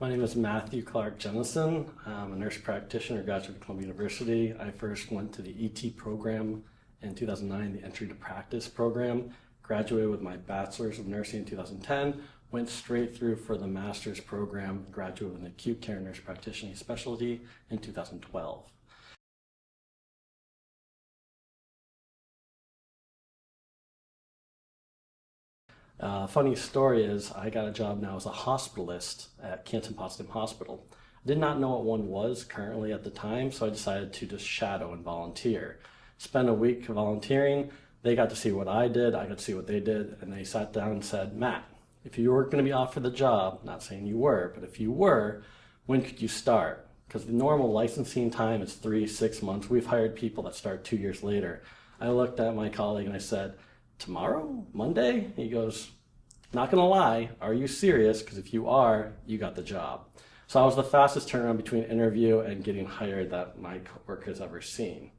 My name is Matthew Clark Jenison. I'm a nurse practitioner, graduate of Columbia University. I first went to the ET program in 2009, the Entry to Practice program. Graduated with my Bachelor's of Nursing in 2010. Went straight through for the Master's program. Graduated with an Acute Care Nurse Practitioner specialty in 2012. Funny story is I got a job now as a hospitalist at Canton Potsdam Hospital. I did not know what one was currently at the time, so I decided to just shadow and volunteer. Spent a week volunteering. They got to see what I did, I got to see what they did, and they sat down and said, Matt, if you were going to be offered the job, not saying you were, but if you were, when could you start? Because the normal licensing time is 3-6 months. We've hired people that start 2 years later. I looked at my colleague and I said, tomorrow? Monday? He goes, not gonna lie, are you serious? Because if you are, you got the job. So I was the fastest turnaround between interview and getting hired that my coworker has ever seen.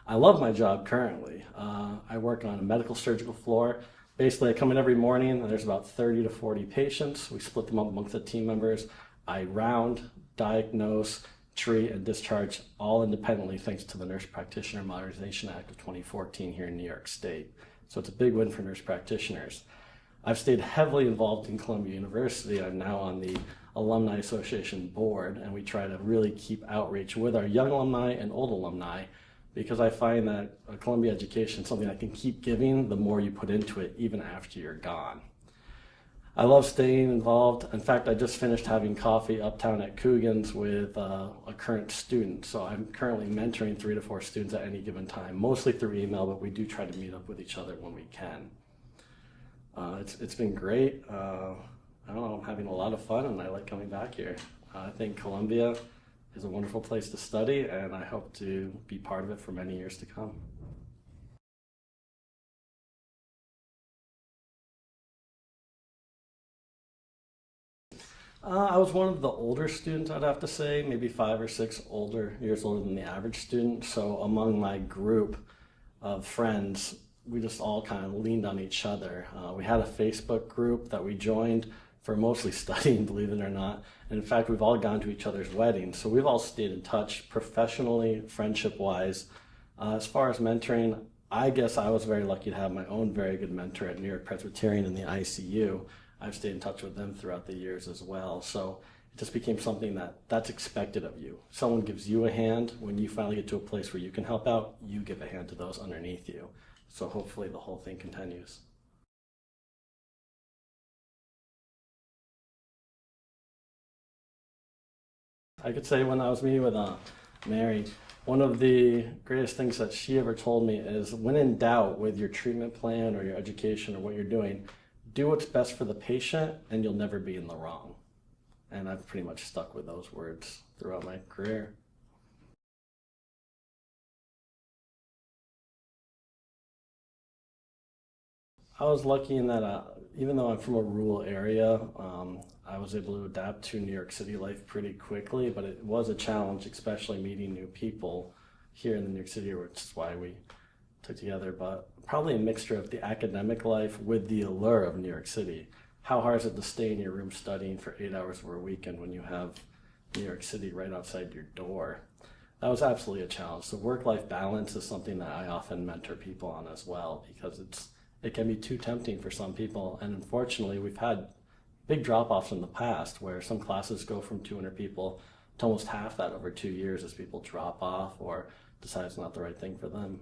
I love my job currently. I work on a medical surgical floor. Basically, I come in every morning and there's about 30 to 40 patients. We split them up amongst the team members. I round, diagnose, treat, and discharge all independently thanks to the Nurse Practitioner Modernization Act of 2014 here in New York State. So it's a big win for nurse practitioners. I've stayed heavily involved in Columbia University. I'm now on the Alumni Association board, and we try to really keep outreach with our young alumni and old alumni, because I find that Columbia education is something I can keep giving the more you put into it, even after you're gone. I love staying involved. In fact, I just finished having coffee uptown at Coogan's with a current student. So I'm currently mentoring 3 to 4 students at any given time, mostly through email, but we do try to meet up with each other when we can. It's been great. I don't know, I'm having a lot of fun and I like coming back here. I think Columbia is a wonderful place to study, and I hope to be part of it for many years to come. I was one of the older students, I'd have to say, maybe 5 or 6 years older than the average student. So among my group of friends, we just all kind of leaned on each other. We had a Facebook group that we joined for mostly studying, believe it or not. And in fact, we've all gone to each other's weddings. So we've all stayed in touch professionally, friendship-wise. As far as mentoring, I guess I was very lucky to have my own very good mentor at New York Presbyterian in the ICU. I've stayed in touch with them throughout the years as well. So it just became something that's expected of you. Someone gives you a hand. When you finally get to a place where you can help out, you give a hand to those underneath you. So hopefully the whole thing continues. I could say when I was meeting with Mary, one of the greatest things that she ever told me is, when in doubt with your treatment plan or your education or what you're doing, do what's best for the patient and you'll never be in the wrong. And I've pretty much stuck with those words throughout my career. I was lucky in that even though I'm from a rural area, I was able to adapt to New York City life pretty quickly, but it was a challenge, especially meeting new people here in the New York City, which is why we took together. But probably a mixture of the academic life with the allure of New York City. How hard is it to stay in your room studying for 8 hours over a weekend when you have New York City right outside your door? That was absolutely a challenge. So work-life balance is something that I often mentor people on as well, because it can be too tempting for some people. And unfortunately, we've had big drop-offs in the past where some classes go from 200 people to almost half that over 2 years as people drop off or decide it's not the right thing for them.